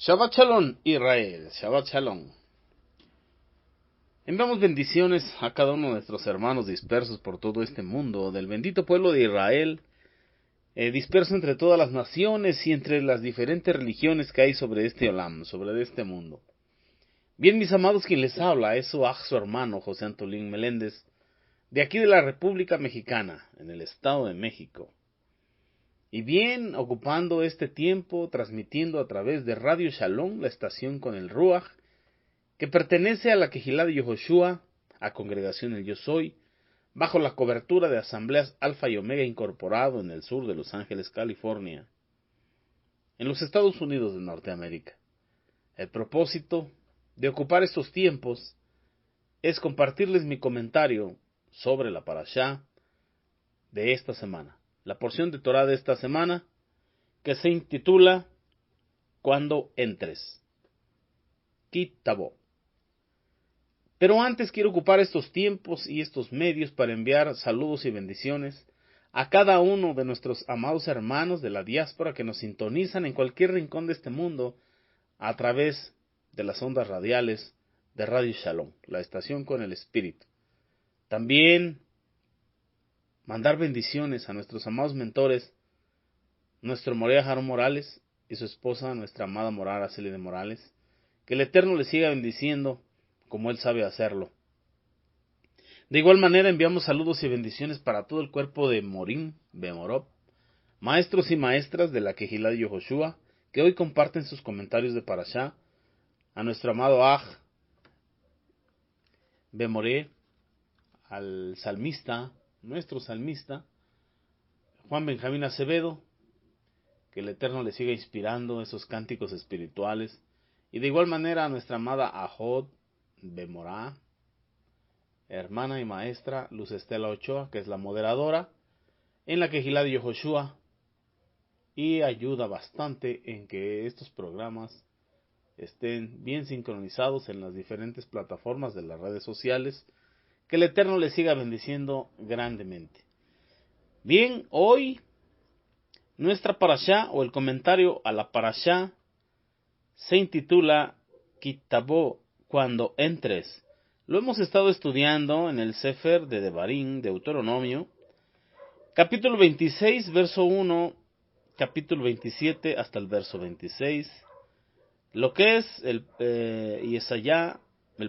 Shabbat Shalom, Israel, Shabbat Shalom. Enviamos bendiciones a cada uno de nuestros hermanos dispersos por todo este mundo, del bendito pueblo de Israel, disperso entre todas las naciones y entre las diferentes religiones que hay sobre este olam, sobre este mundo. Bien, mis amados, quien les habla es su hermano José Antolín Meléndez, de aquí de la República Mexicana, en el Estado de México. Y bien, ocupando este tiempo, transmitiendo a través de Radio Shalom, la estación con el Ruach, que pertenece a la Quejilá de Yehoshua, a Congregación El Yo Soy, bajo la cobertura de Asambleas Alfa y Omega Incorporado en el sur de Los Ángeles, California, en los Estados Unidos de Norteamérica. El propósito de ocupar estos tiempos es compartirles mi comentario sobre la parashá de esta semana, la porción de Torah de esta semana, que se intitula Cuando entres, Kitabo. Pero antes quiero ocupar estos tiempos y estos medios para enviar saludos y bendiciones a cada uno de nuestros amados hermanos de la diáspora que nos sintonizan en cualquier rincón de este mundo a través de las ondas radiales de Radio Shalom, la estación con el Espíritu. También mandar bendiciones a nuestros amados mentores, nuestro Morea Jarón Morales y su esposa, nuestra amada Morar Araceli de Morales, que el Eterno les siga bendiciendo como Él sabe hacerlo. De igual manera enviamos saludos y bendiciones para todo el cuerpo de Morim, Bemorop, maestros y maestras de la Quejilá de Yehoshua, que hoy comparten sus comentarios de Parashá, a nuestro amado Aj, Bemoré, al salmista, nuestro salmista, Juan Benjamín Acevedo, que el Eterno le siga inspirando esos cánticos espirituales, y de igual manera a nuestra amada Ajod Bemorá, hermana y maestra Luz Estela Ochoa, que es la moderadora en la Quejilá de Yehoshua, y ayuda bastante en que estos programas estén bien sincronizados en las diferentes plataformas de las redes sociales. Que el Eterno les siga bendiciendo grandemente. Bien, hoy nuestra parashá o el comentario a la parashá se intitula Kitabo, cuando entres. Lo hemos estado estudiando en el Sefer de Devarim, Deuteronomio, capítulo 26, verso 1, capítulo 27 hasta el verso 26, lo que es el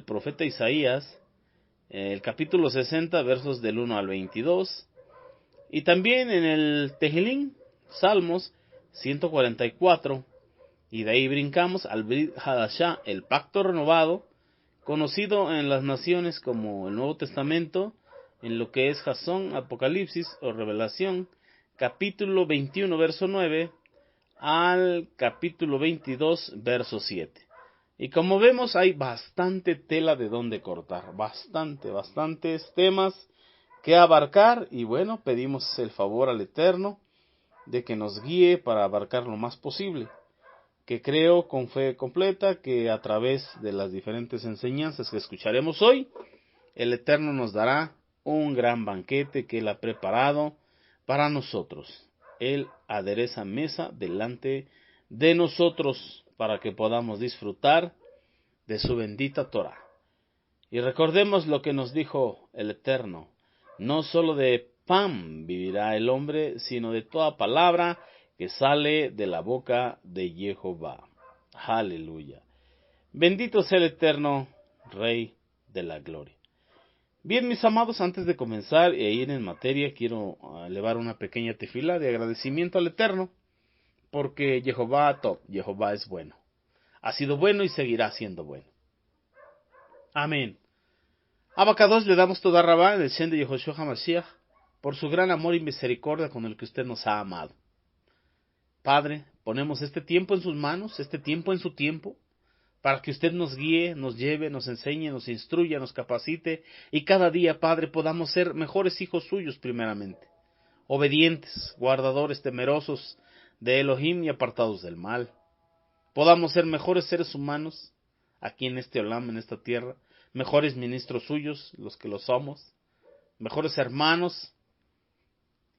profeta Isaías, el capítulo 60, versos del 1 al 22, y también en el Tehilín, Salmos 144, y de ahí brincamos al Brit Hadashah, el pacto renovado, conocido en las naciones como el Nuevo Testamento, en lo que es Jasón, Apocalipsis o Revelación, capítulo 21, verso 9, al capítulo 22, verso 7. Y como vemos, hay bastante tela de donde cortar, bastantes temas que abarcar, y bueno, pedimos el favor al Eterno de que nos guíe para abarcar lo más posible, que creo con fe completa que a través de las diferentes enseñanzas que escucharemos hoy, el Eterno nos dará un gran banquete que Él ha preparado para nosotros. Él adereza mesa delante de nosotros para que podamos disfrutar de su bendita Torah. Y recordemos lo que nos dijo el Eterno: no solo de pan vivirá el hombre, sino de toda palabra que sale de la boca de Jehová. Aleluya. Bendito sea el Eterno, Rey de la Gloria. Bien, mis amados, antes de comenzar e ir en materia, quiero elevar una pequeña tefila de agradecimiento al Eterno, porque Jehová es bueno. Ha sido bueno y seguirá siendo bueno. Amén. Abacados, le damos toda rabá en el Shen de Yehoshua HaMashiach por su gran amor y misericordia con el que usted nos ha amado. Padre, ponemos este tiempo en sus manos, este tiempo en su tiempo, para que usted nos guíe, nos lleve, nos enseñe, nos instruya, nos capacite, y cada día, Padre, podamos ser mejores hijos suyos primeramente, obedientes, guardadores, temerosos de Elohim y apartados del mal. Podamos ser mejores seres humanos aquí en este olam, en esta tierra, mejores ministros suyos, los que lo somos, mejores hermanos,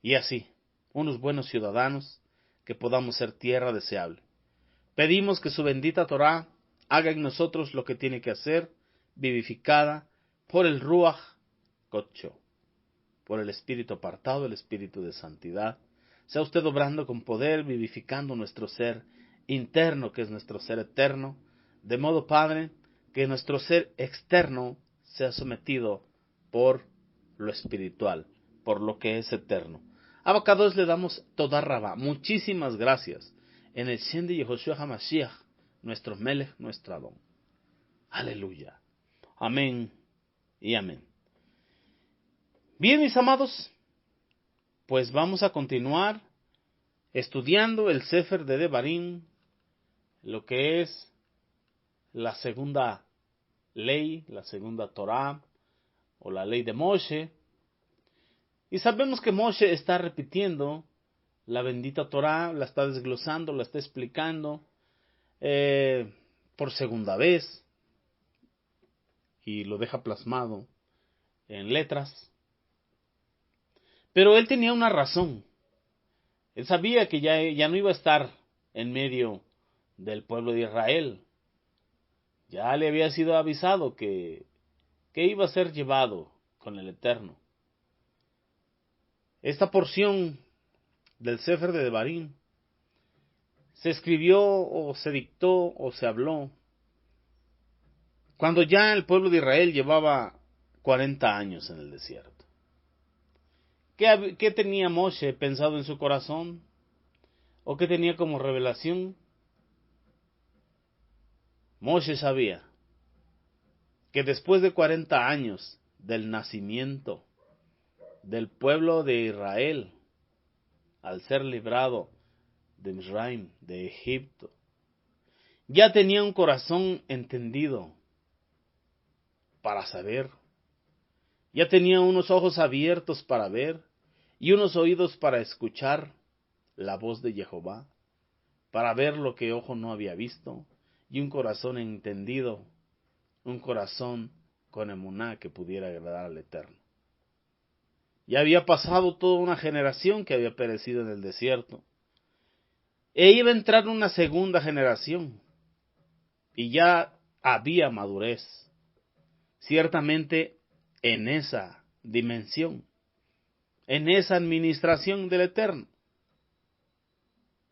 y así, unos buenos ciudadanos, que podamos ser tierra deseable. Pedimos que su bendita Torá haga en nosotros lo que tiene que hacer, vivificada por el Ruach Kocho, por el Espíritu apartado, el Espíritu de santidad. Sea usted obrando con poder, vivificando nuestro ser interno, que es nuestro ser eterno, de modo, Padre, que nuestro ser externo sea sometido por lo espiritual, por lo que es eterno. Abacados le damos toda Rabá, muchísimas gracias, en el Shem de Yehoshua HaMashiach, nuestro Melech, nuestro Adón. Aleluya. Amén y amén. Bien, mis amados, pues vamos a continuar estudiando el Sefer de Devarim, lo que es la segunda ley, la segunda Torá, o la ley de Moshe. Y sabemos que Moshe está repitiendo la bendita Torá, la está desglosando, la está explicando por segunda vez, y lo deja plasmado en letras. Pero él tenía una razón. Él sabía que ya no iba a estar en medio del pueblo de Israel. Ya le había sido avisado que iba a ser llevado con el Eterno. Esta porción del Sefer de Devarim se escribió o se dictó o se habló cuando ya el pueblo de Israel llevaba 40 años en el desierto. ¿Qué tenía Moshe pensado en su corazón? ¿O qué tenía como revelación? Moshe sabía que después de 40 años del nacimiento del pueblo de Israel, al ser librado de Misraim, de Egipto, ya tenía un corazón entendido para saber, ya tenía unos ojos abiertos para ver y unos oídos para escuchar la voz de Jehová, para ver lo que ojo no había visto, y un corazón entendido, un corazón con emuná que pudiera agradar al Eterno. Ya había pasado toda una generación que había perecido en el desierto, e iba a entrar una segunda generación, y ya había madurez, ciertamente en esa dimensión, en esa administración del Eterno,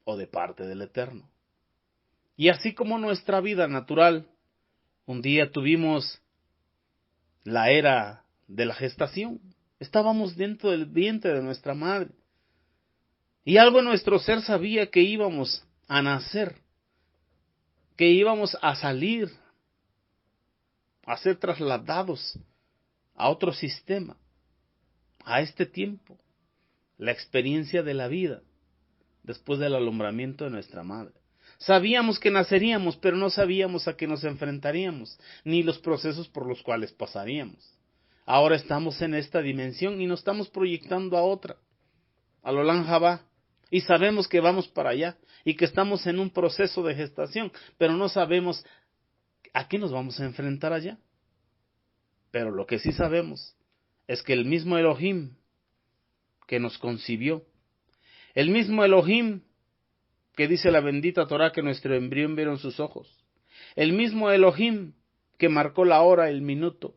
o de parte del Eterno. Y así como nuestra vida natural, un día tuvimos la era de la gestación, estábamos dentro del vientre de nuestra madre, y algo en nuestro ser sabía que íbamos a nacer, que íbamos a salir, a ser trasladados a otro sistema, a este tiempo, la experiencia de la vida, después del alumbramiento de nuestra madre. Sabíamos que naceríamos, pero no sabíamos a qué nos enfrentaríamos, ni los procesos por los cuales pasaríamos. Ahora estamos en esta dimensión y nos estamos proyectando a otra, al Olam Jabá, y sabemos que vamos para allá, y que estamos en un proceso de gestación, pero no sabemos a qué nos vamos a enfrentar allá. Pero lo que sí sabemos es que el mismo Elohim que nos concibió, el mismo Elohim que dice la bendita Torá que nuestro embrión vieron sus ojos, el mismo Elohim que marcó la hora, el minuto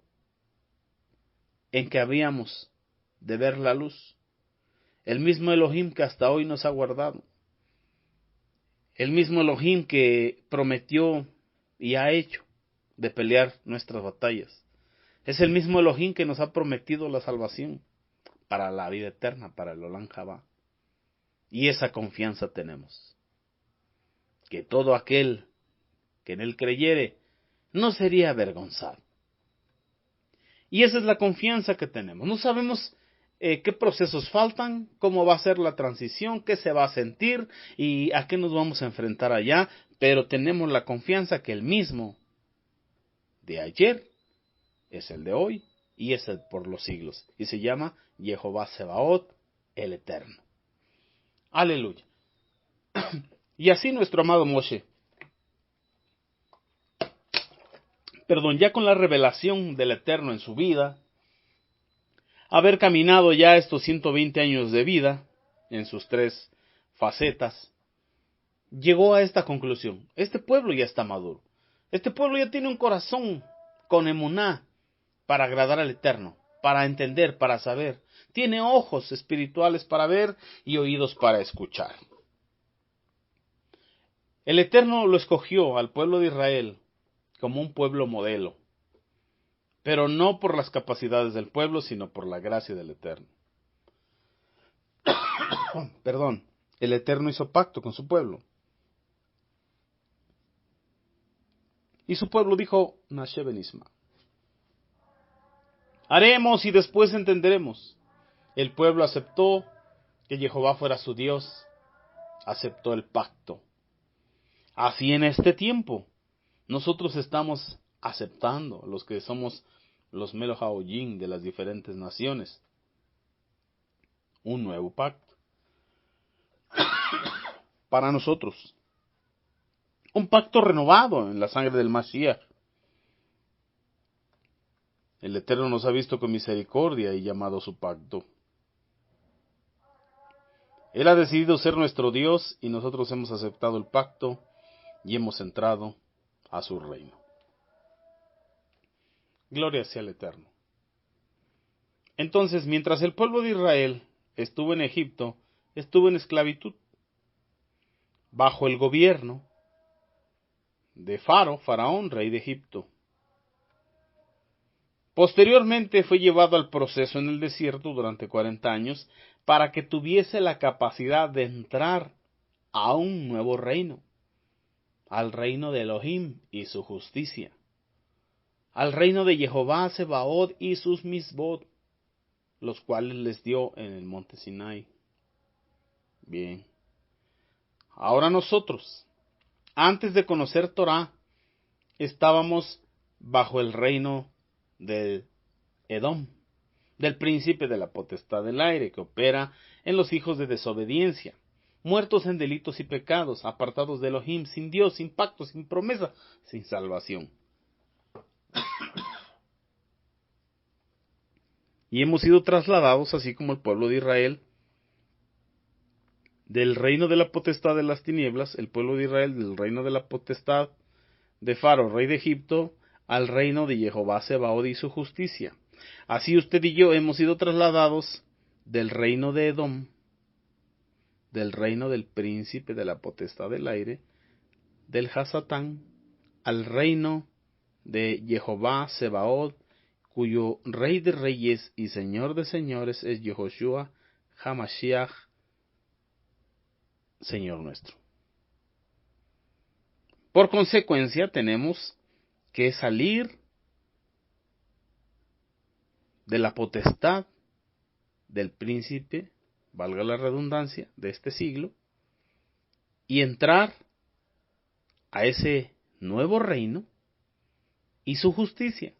en que habíamos de ver la luz, el mismo Elohim que hasta hoy nos ha guardado, el mismo Elohim que prometió y ha hecho de pelear nuestras batallas, es el mismo Elohim que nos ha prometido la salvación para la vida eterna, para el Olam Jabá. Y esa confianza tenemos, que todo aquel que en él creyere no sería avergonzado. Y esa es la confianza que tenemos. No sabemos qué procesos faltan, cómo va a ser la transición, qué se va a sentir y a qué nos vamos a enfrentar allá, pero tenemos la confianza que el mismo de ayer es el de hoy y es el por los siglos. Y se llama Jehová Sebaot, el Eterno. Aleluya. Y así nuestro amado Moshe, ya con la revelación del Eterno en su vida, haber caminado ya estos 120 años de vida en sus tres facetas, llegó a esta conclusión: este pueblo ya está maduro. Este pueblo ya tiene un corazón con emuná para agradar al Eterno, para entender, para saber. Tiene ojos espirituales para ver y oídos para escuchar. El Eterno lo escogió al pueblo de Israel como un pueblo modelo, pero no por las capacidades del pueblo, sino por la gracia del Eterno. Perdón, el Eterno hizo pacto con su pueblo. Y su pueblo dijo: Nashe benisma. Haremos y después entenderemos. El pueblo aceptó que Jehová fuera su Dios, aceptó el pacto. Así en este tiempo, nosotros estamos aceptando, los que somos los Melohaoyin de las diferentes naciones, un nuevo pacto para nosotros. Un pacto renovado en la sangre del Mashiach. El Eterno nos ha visto con misericordia y llamado su pacto. Él ha decidido ser nuestro Dios y nosotros hemos aceptado el pacto y hemos entrado a su reino. Gloria sea al Eterno. Entonces, mientras el pueblo de Israel estuvo en Egipto, estuvo en esclavitud, bajo el gobierno de Faraón, rey de Egipto. Posteriormente fue llevado al proceso en el desierto durante 40 años para que tuviese la capacidad de entrar a un nuevo reino, al reino de Elohim y su justicia, al reino de Jehová Sebaot y sus misbot, los cuales les dio en el monte Sinai. Bien, ahora nosotros, antes de conocer Torah, estábamos bajo el reino de Edom, del príncipe de la potestad del aire, que opera en los hijos de desobediencia, muertos en delitos y pecados, apartados de Elohim, sin Dios, sin pacto, sin promesa, sin salvación. Y hemos sido trasladados, así como el pueblo de Israel, del reino de la potestad de las tinieblas, el pueblo de Israel del reino de la potestad de Faro, rey de Egipto, al reino de Jehová Sebaot y su justicia. Así usted y yo hemos sido trasladados del reino de Edom, del reino del príncipe de la potestad del aire, del Hasatán, al reino de Jehová Sebaot, cuyo rey de reyes y señor de señores es Yehoshua HaMashiach, Señor nuestro. Por consecuencia, tenemos que salir de la potestad del príncipe, valga la redundancia, de este siglo, y entrar a ese nuevo reino y su justicia,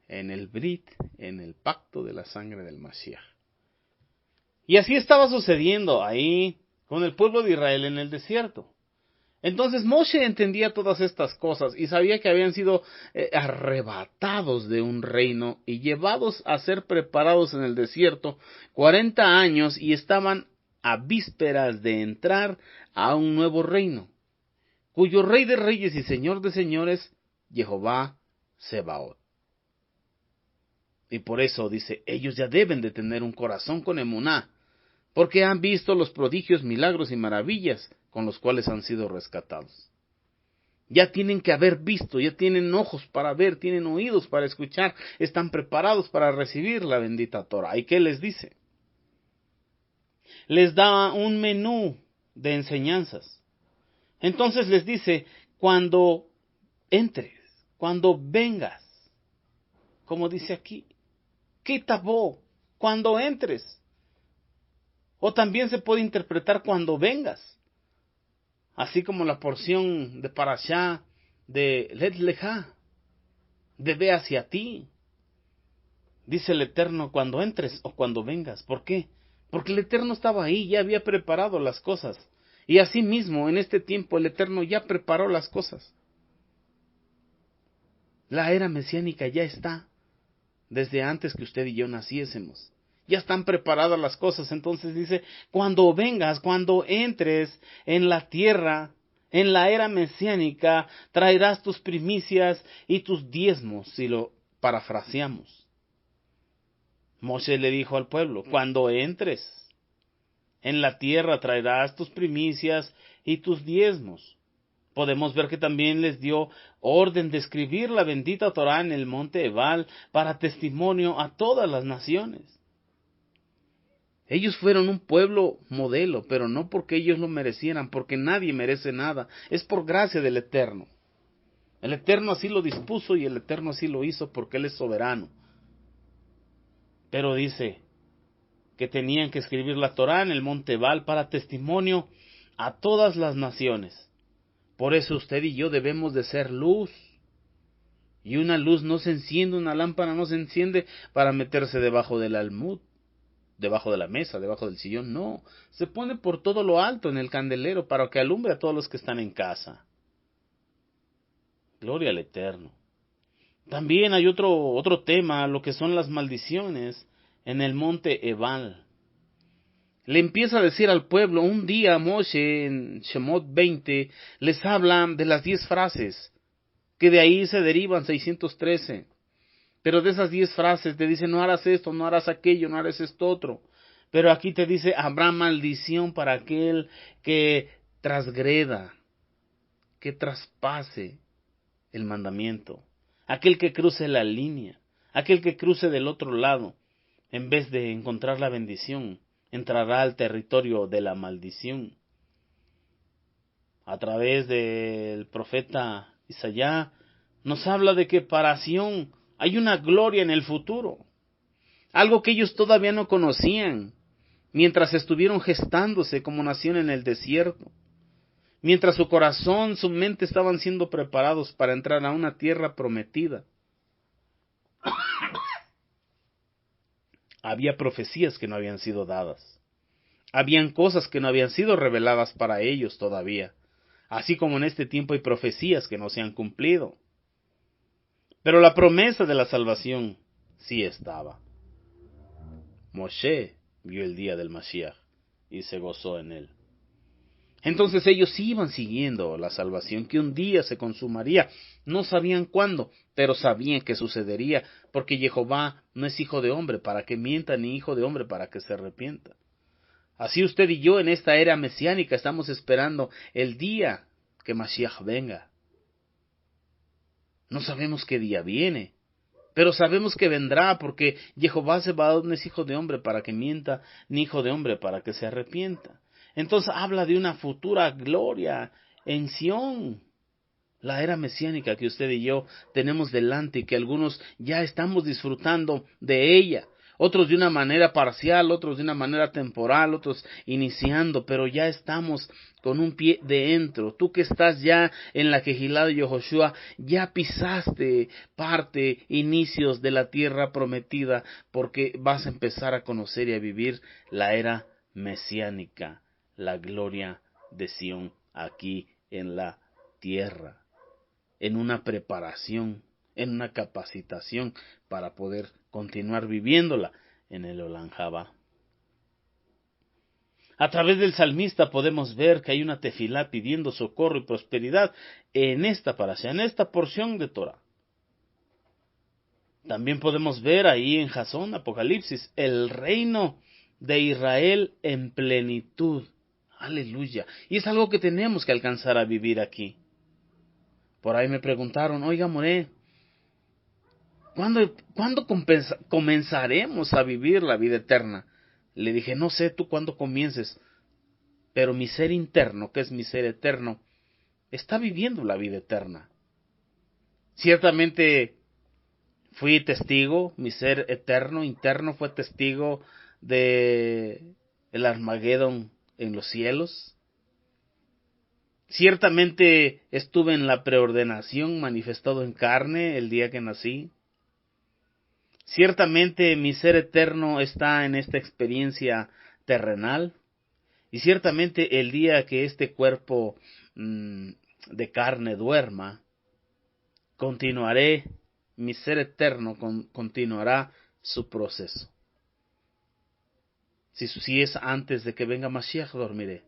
en el Brit, en el pacto de la sangre del Mashiach. Y así estaba sucediendo ahí con el pueblo de Israel en el desierto. Entonces Moshe entendía todas estas cosas y sabía que habían sido arrebatados de un reino y llevados a ser preparados en el desierto 40 años y estaban a vísperas de entrar a un nuevo reino, cuyo rey de reyes y señor de señores, Jehová Sebaot. Y por eso dice, ellos ya deben de tener un corazón con emuná, porque han visto los prodigios, milagros y maravillas con los cuales han sido rescatados. Ya tienen que haber visto, ya tienen ojos para ver, tienen oídos para escuchar, están preparados para recibir la bendita Torah. ¿Y qué les dice? Les da un menú de enseñanzas. Entonces les dice, cuando entres, cuando vengas, como dice aquí, Kitabó, cuando entres. O también se puede interpretar cuando vengas. Así como la porción de Parashá de Let Leja, de ve hacia ti. Dice el Eterno cuando entres o cuando vengas. ¿Por qué? Porque el Eterno estaba ahí, ya había preparado las cosas. Y así mismo, en este tiempo, el Eterno ya preparó las cosas. La era mesiánica ya está, desde antes que usted y yo naciésemos. ya están preparadas las cosas. Entonces dice, cuando vengas, cuando entres en la tierra, en la era mesiánica, traerás tus primicias y tus diezmos, si lo parafraseamos. Moshe le dijo al pueblo, cuando entres en la tierra traerás tus primicias y tus diezmos. Podemos ver que también les dio orden de escribir la bendita Torá en el monte Ebal para testimonio a todas las naciones. Ellos fueron un pueblo modelo, pero no porque ellos lo merecieran, porque nadie merece nada. Es por gracia del Eterno. El Eterno así lo dispuso y el Eterno así lo hizo porque Él es soberano. Pero dice que tenían que escribir la Torá en el monte Ebal para testimonio a todas las naciones. Por eso usted y yo debemos de ser luz. Y una luz no se enciende, una lámpara no se enciende para meterse debajo del almud, debajo de la mesa, debajo del sillón. No, se pone por todo lo alto en el candelero para que alumbre a todos los que están en casa. Gloria al Eterno. También hay otro tema, lo que son las maldiciones en el monte Ebal. Le empieza a decir al pueblo, un día Moshe en Shemot 20 les habla de las 10 frases, que de ahí se derivan 613. Pero de esas 10 frases te dice, no harás esto, no harás aquello, no harás esto otro. Pero aquí te dice, habrá maldición para aquel que transgreda, que traspase el mandamiento, aquel que cruce la línea, aquel que cruce del otro lado, en vez de encontrar la bendición, entrará al territorio de la maldición. A través del profeta Isaías nos habla de que para Sión hay una gloria en el futuro, algo que ellos todavía no conocían, mientras estuvieron gestándose como nación en el desierto, mientras su corazón, su mente estaban siendo preparados para entrar a una tierra prometida. Había profecías que no habían sido dadas. Habían cosas que no habían sido reveladas para ellos todavía. Así como en este tiempo hay profecías que no se han cumplido. Pero la promesa de la salvación sí estaba. Moshe vio el día del Mashiach y se gozó en él. Entonces ellos iban siguiendo la salvación que un día se consumaría. No sabían cuándo, pero sabían que sucedería, porque Jehová no es hijo de hombre para que mienta, ni hijo de hombre para que se arrepienta. Así usted y yo en esta era mesiánica estamos esperando el día que Mashiach venga. No sabemos qué día viene, pero sabemos que vendrá, porque Jehová no es hijo de hombre para que mienta, ni hijo de hombre para que se arrepienta. Entonces habla de una futura gloria en Sión, la era mesiánica que usted y yo tenemos delante y que algunos ya estamos disfrutando de ella. Otros de una manera parcial, otros de una manera temporal, otros iniciando, pero ya estamos con un pie dentro. Tú que estás ya en la Quejilá de Yehoshua, ya pisaste inicios de la tierra prometida, porque vas a empezar a conocer y a vivir la era mesiánica, la gloria de Sión aquí en la tierra, en una preparación, en una capacitación para poder continuar viviéndola en el Olam Jabá. A través del salmista podemos ver que hay una tefilá pidiendo socorro y prosperidad en esta parasha, en esta porción de Torah. También podemos ver ahí en Jasón, Apocalipsis, el reino de Israel en plenitud. Aleluya. Y es algo que tenemos que alcanzar a vivir aquí. Por ahí me preguntaron, oiga Moré, ¿cuándo comenzaremos a vivir la vida eterna? Le dije, no sé tú cuándo comiences, pero mi ser interno, que es mi ser eterno, está viviendo la vida eterna. Ciertamente fui testigo, mi ser eterno, interno, fue testigo de el Armagedón en los cielos. Ciertamente estuve en la preordenación manifestado en carne el día que nací. Ciertamente mi ser eterno está en esta experiencia terrenal. Y ciertamente el día que este cuerpo de carne duerma, continuaré, mi ser eterno continuará su proceso. Si es antes de que venga Mashiach, dormiré.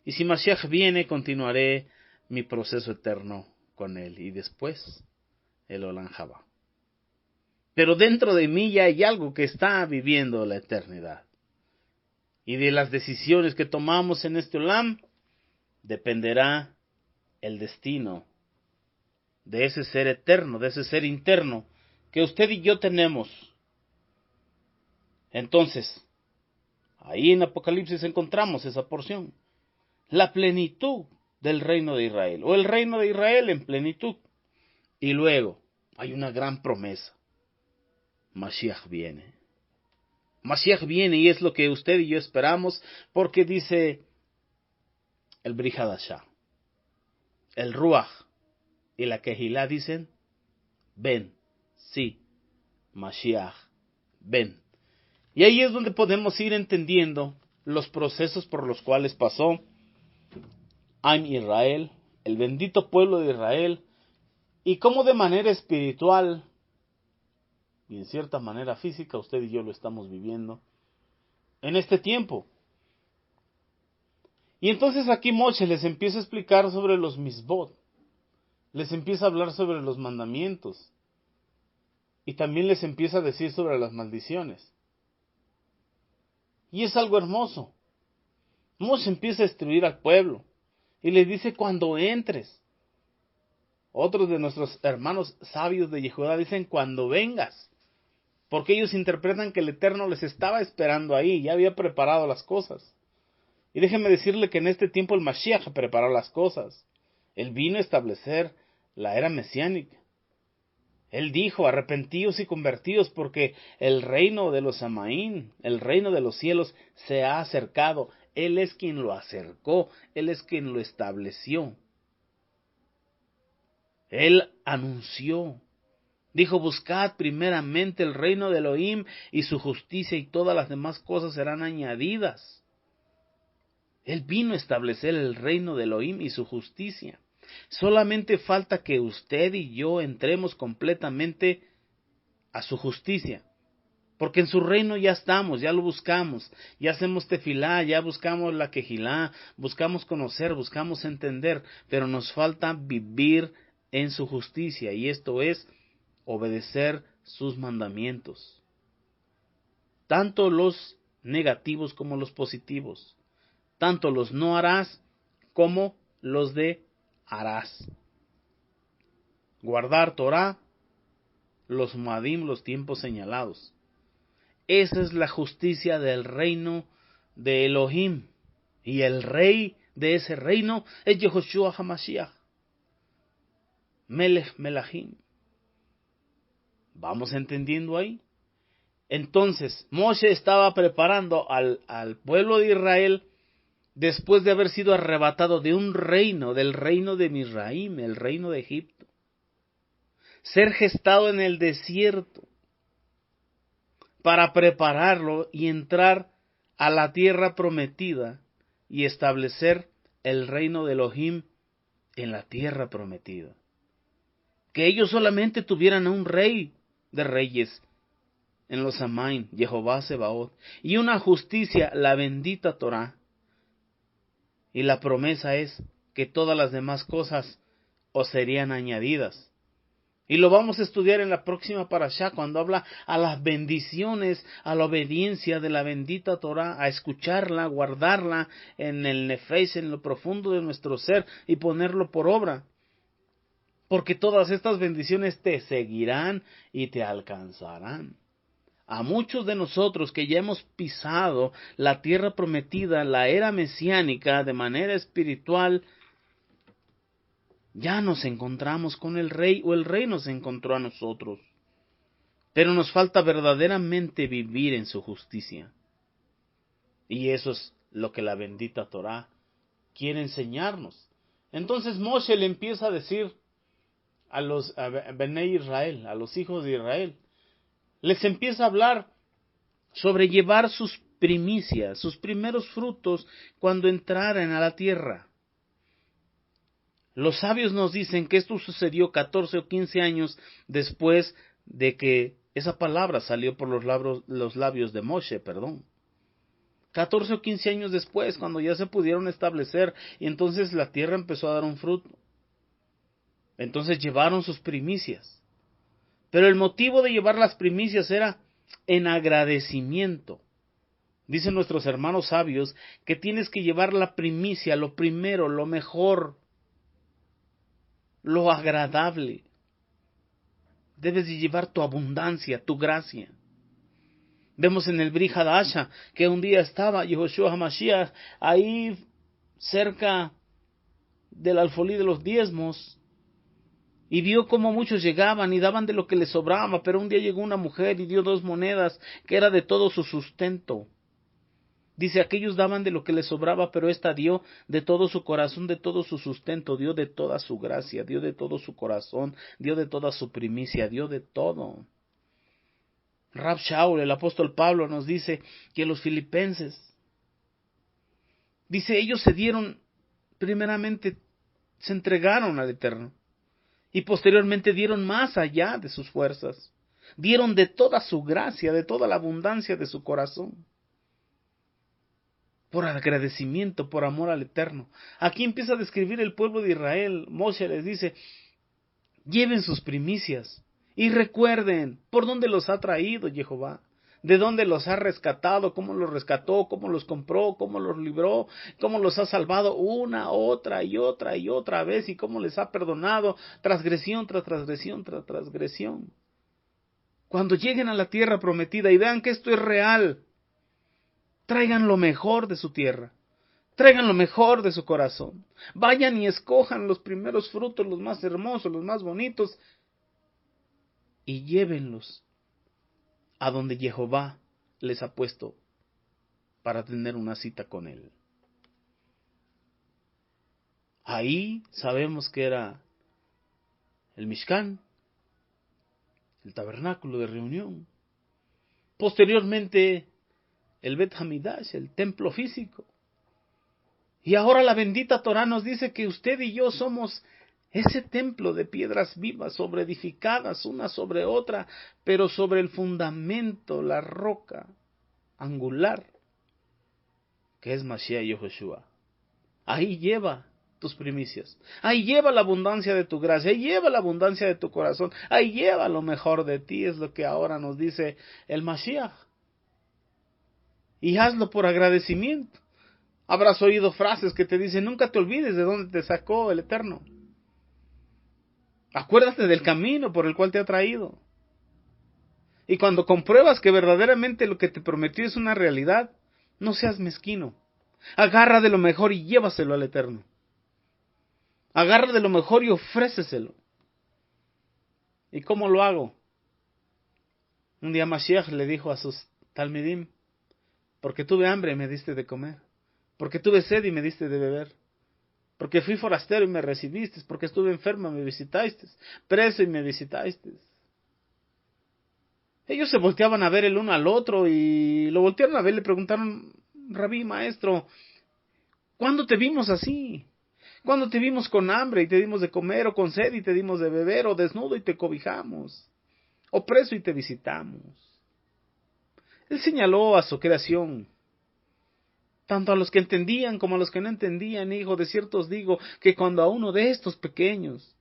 Y si Mashiach viene, continuaré mi proceso eterno con él. Y después, el Olam Haba. Pero dentro de mí ya hay algo que está viviendo la eternidad. Y de las decisiones que tomamos en este Olam, dependerá el destino de ese ser eterno, de ese ser interno que usted y yo tenemos. Entonces, ahí en Apocalipsis encontramos esa porción. La plenitud del reino de Israel, o el reino de Israel en plenitud. Y luego, hay una gran promesa. Mashiach viene. Mashiach viene y es lo que usted y yo esperamos, porque dice el Brit Hadashah, el Ruach y la Kehilá dicen, ven, sí, Mashiach, ven. Y ahí es donde podemos ir entendiendo los procesos por los cuales pasó Am Israel, el bendito pueblo de Israel, y cómo de manera espiritual y en cierta manera física usted y yo lo estamos viviendo en este tiempo. Y entonces aquí Moshe les empieza a explicar sobre los misbot, les empieza a hablar sobre los mandamientos, y también les empieza a decir sobre las maldiciones. Y es algo hermoso. Moshe empieza a instruir al pueblo, y les dice cuando entres. Otros de nuestros hermanos sabios de Yehudá dicen cuando vengas, porque ellos interpretan que el Eterno les estaba esperando ahí, ya había preparado las cosas. Y déjenme decirle que en este tiempo el Mashiach preparó las cosas. Él vino a establecer la era mesiánica. Él dijo, arrepentíos y convertidos, porque el reino de los Samaín, el reino de los cielos, se ha acercado. Él es quien lo acercó, Él es quien lo estableció. Él anunció, dijo, buscad primeramente el reino de Elohim y su justicia, y todas las demás cosas serán añadidas. Él vino a establecer el reino de Elohim y su justicia. Solamente falta que usted y yo entremos completamente a su justicia. Porque en su reino ya estamos, ya lo buscamos, ya hacemos tefilá, ya buscamos la quejilá, buscamos conocer, buscamos entender, pero nos falta vivir en su justicia, y esto es obedecer sus mandamientos. Tanto los negativos como los positivos. Tanto los no harás como los de harás. Guardar Torah, los Moadim, los tiempos señalados. Esa es la justicia del reino de Elohim. Y el rey de ese reino es Yehoshua HaMashiach, Melech Melachim. ¿Vamos entendiendo ahí? Entonces, Moshe estaba preparando al pueblo de Israel después de haber sido arrebatado de un reino, del reino de Misraim, el reino de Egipto. Ser gestado en el desierto para prepararlo y entrar a la tierra prometida y establecer el reino de Elohim en la tierra prometida. Que ellos solamente tuvieran a un rey de reyes en los Amain, Jehová Sebaot, y una justicia, la bendita Torah. Y la promesa es que todas las demás cosas os serían añadidas. Y lo vamos a estudiar en la próxima parashá, cuando habla a las bendiciones, a la obediencia de la bendita Torah, a escucharla, guardarla en el nefesh, en lo profundo de nuestro ser, y ponerlo por obra. Porque todas estas bendiciones te seguirán y te alcanzarán. A muchos de nosotros que ya hemos pisado la tierra prometida, la era mesiánica, de manera espiritual, ya nos encontramos con el Rey, o el Rey nos encontró a nosotros. Pero nos falta verdaderamente vivir en su justicia. Y eso es lo que la bendita Torah quiere enseñarnos. Entonces Moshe le empieza a decir a Benei Israel, a los hijos de Israel, les empieza a hablar sobre llevar sus primicias, sus primeros frutos cuando entraran a la tierra. Los sabios nos dicen que esto sucedió 14 o 15 años después de que esa palabra salió por los labios de Moshe, 14 o 15 años después, cuando ya se pudieron establecer, y entonces la tierra empezó a dar un fruto. Entonces llevaron sus primicias. Pero el motivo de llevar las primicias era en agradecimiento. Dicen nuestros hermanos sabios que tienes que llevar la primicia, lo primero, lo mejor, lo agradable. Debes de llevar tu abundancia, tu gracia. Vemos en el Brit Hadasha que un día estaba Yehoshua HaMashiach ahí cerca del alfolí de los diezmos y vio cómo muchos llegaban y daban de lo que les sobraba, pero un día llegó una mujer y dio 2 monedas que era de todo su sustento. Dice, aquellos daban de lo que les sobraba, pero esta dio de todo su corazón, de todo su sustento, dio de toda su gracia, dio de todo su corazón, dio de toda su primicia, dio de todo. Rab Shaul, el apóstol Pablo, nos dice que los filipenses, dice, ellos se dieron, primeramente, se entregaron al Eterno, y posteriormente dieron más allá de sus fuerzas, dieron de toda su gracia, de toda la abundancia de su corazón, por agradecimiento, por amor al Eterno. Aquí empieza a describir el pueblo de Israel. Moshe les dice, lleven sus primicias y recuerden por dónde los ha traído Jehová, de dónde los ha rescatado, cómo los rescató, cómo los compró, cómo los libró, cómo los ha salvado una, otra y otra vez, y cómo les ha perdonado transgresión tras transgresión tras transgresión. Cuando lleguen a la tierra prometida y vean que esto es real, traigan lo mejor de su tierra, traigan lo mejor de su corazón, vayan y escojan los primeros frutos, los más hermosos, los más bonitos, y llévenlos a donde Jehová les ha puesto para tener una cita con Él. Ahí sabemos que era el Mishkan, el tabernáculo de reunión. Posteriormente, el Bet Hamidash, el templo físico. Y ahora la bendita Torá nos dice que usted y yo somos ese templo de piedras vivas, sobreedificadas una sobre otra, pero sobre el fundamento, la roca angular, que es Mashiach Yehoshua. Ahí lleva tus primicias, ahí lleva la abundancia de tu gracia, ahí lleva la abundancia de tu corazón, ahí lleva lo mejor de ti, es lo que ahora nos dice el Mashiach. Y hazlo por agradecimiento. Habrás oído frases que te dicen, nunca te olvides de dónde te sacó el Eterno. Acuérdate del camino por el cual te ha traído. Y cuando compruebas que verdaderamente lo que te prometió es una realidad, no seas mezquino. Agarra de lo mejor y llévaselo al Eterno. Agarra de lo mejor y ofréceselo. ¿Y cómo lo hago? Un día Mashiach le dijo a sus talmidim, porque tuve hambre y me diste de comer, porque tuve sed y me diste de beber, porque fui forastero y me recibiste, porque estuve enfermo y me visitaste, preso y me visitaste. Ellos se volteaban a ver el uno al otro y lo voltearon a ver y le preguntaron, Rabí, maestro, ¿cuándo te vimos así? ¿Cuándo te vimos con hambre y te dimos de comer, o con sed y te dimos de beber, o desnudo y te cobijamos, o preso y te visitamos? Él señaló a su creación, tanto a los que entendían como a los que no entendían. Hijo, de cierto os digo que cuando a uno de estos pequeños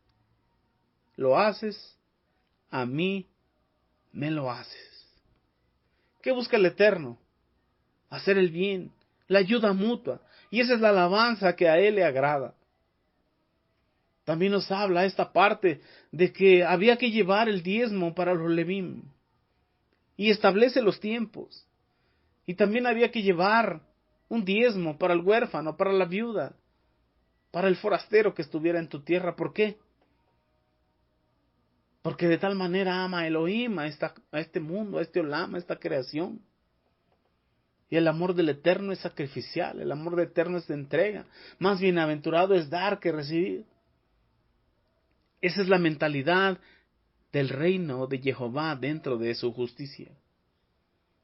lo haces, a mí me lo haces. ¿Qué busca el Eterno? Hacer el bien, la ayuda mutua, y esa es la alabanza que a Él le agrada. También nos habla esta parte de que había que llevar el diezmo para los Levim, y establece los tiempos. Y también había que llevar un diezmo para el huérfano, para la viuda, para el forastero que estuviera en tu tierra. ¿Por qué? Porque de tal manera ama Elohim a este mundo, a este olam, a esta creación. Y el amor del Eterno es sacrificial, el amor del Eterno es de entrega. Más bienaventurado es dar que recibir. Esa es la mentalidad del reino de Jehová dentro de su justicia.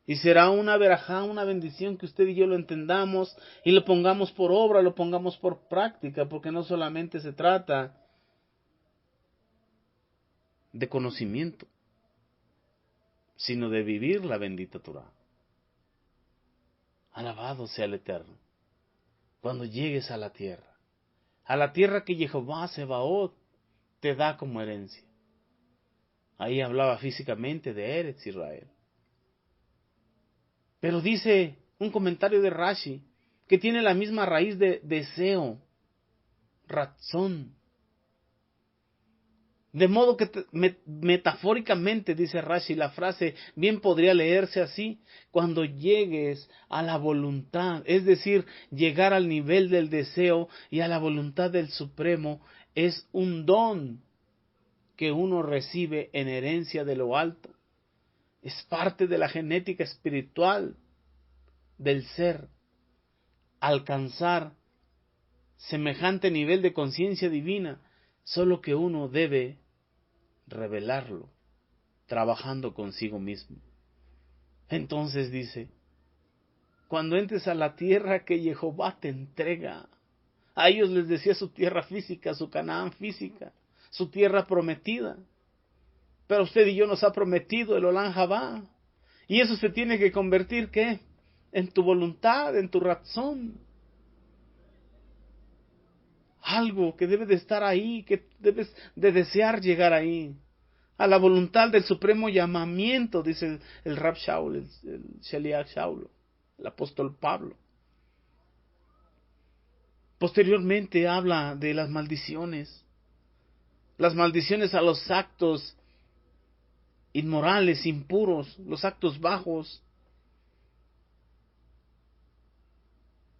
Y será una verajá, una bendición que usted y yo lo entendamos y lo pongamos por obra, lo pongamos por práctica, porque no solamente se trata de conocimiento, sino de vivir la bendita Torah. Alabado sea el Eterno. Cuando llegues a la tierra que Jehová Sebaot te da como herencia. Ahí hablaba físicamente de Eretz Israel. Pero dice un comentario de Rashi que tiene la misma raíz de deseo, razón. De modo que metafóricamente, dice Rashi, la frase bien podría leerse así: cuando llegues a la voluntad, es decir, llegar al nivel del deseo y a la voluntad del Supremo, es un don que uno recibe en herencia de lo alto. Es parte de la genética espiritual del ser. Alcanzar semejante nivel de conciencia divina, solo que uno debe revelarlo, trabajando consigo mismo. Entonces dice, cuando entres a la tierra que Jehová te entrega, a ellos les decía su tierra física, su Canaán física, su tierra prometida. Pero usted y yo nos ha prometido el Olam Jabá. Y eso se tiene que convertir, ¿qué? En tu voluntad, en tu razón. Algo que debe de estar ahí, que debes de desear llegar ahí. A la voluntad del supremo llamamiento, dice el Rab Shaul, el Sheliach Shaul, el apóstol Pablo. Posteriormente habla de las maldiciones a los actos inmorales, impuros, los actos bajos.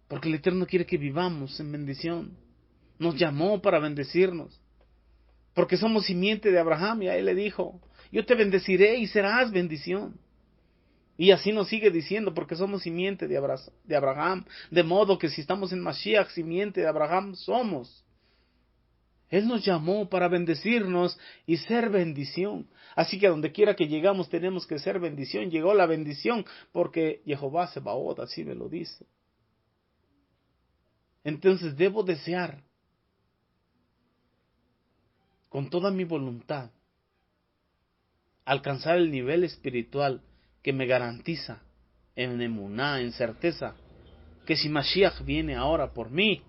Porque el Eterno quiere que vivamos en bendición. Nos llamó para bendecirnos. Porque somos simiente de Abraham, y a él le dijo, yo te bendeciré y serás bendición. Y así nos sigue diciendo, porque somos simiente de Abraham. De modo que si estamos en Mashiach, simiente de Abraham somos. Él nos llamó para bendecirnos y ser bendición. Así que a donde quiera que llegamos tenemos que ser bendición. Llegó la bendición porque Jehová Sebaot así me lo dice. Entonces debo desear con toda mi voluntad alcanzar el nivel espiritual que me garantiza en emuná, en certeza, que si Mashiach viene ahora por mí,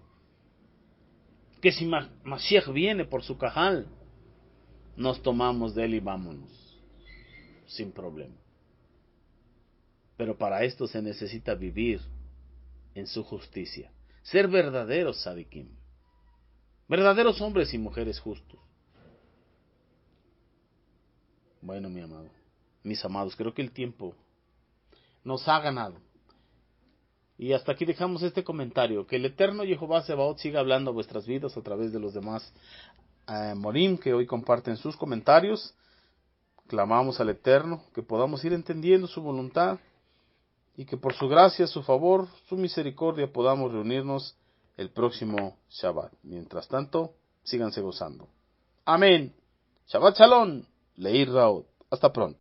que si Mashiach viene por su cajal, nos tomamos de él y vámonos, sin problema. Pero para esto se necesita vivir en su justicia, ser verdaderos sadikim, verdaderos hombres y mujeres justos. Bueno, mis amados, creo que el tiempo nos ha ganado. Y hasta aquí dejamos este comentario. Que el eterno Jehová Sebaot siga hablando a vuestras vidas a través de los demás Morim que hoy comparten sus comentarios. Clamamos al Eterno que podamos ir entendiendo su voluntad y que por su gracia, su favor, su misericordia podamos reunirnos el próximo Shabbat. Mientras tanto, síganse gozando. Amén. Shabbat Shalom. Leir Raot. Hasta pronto.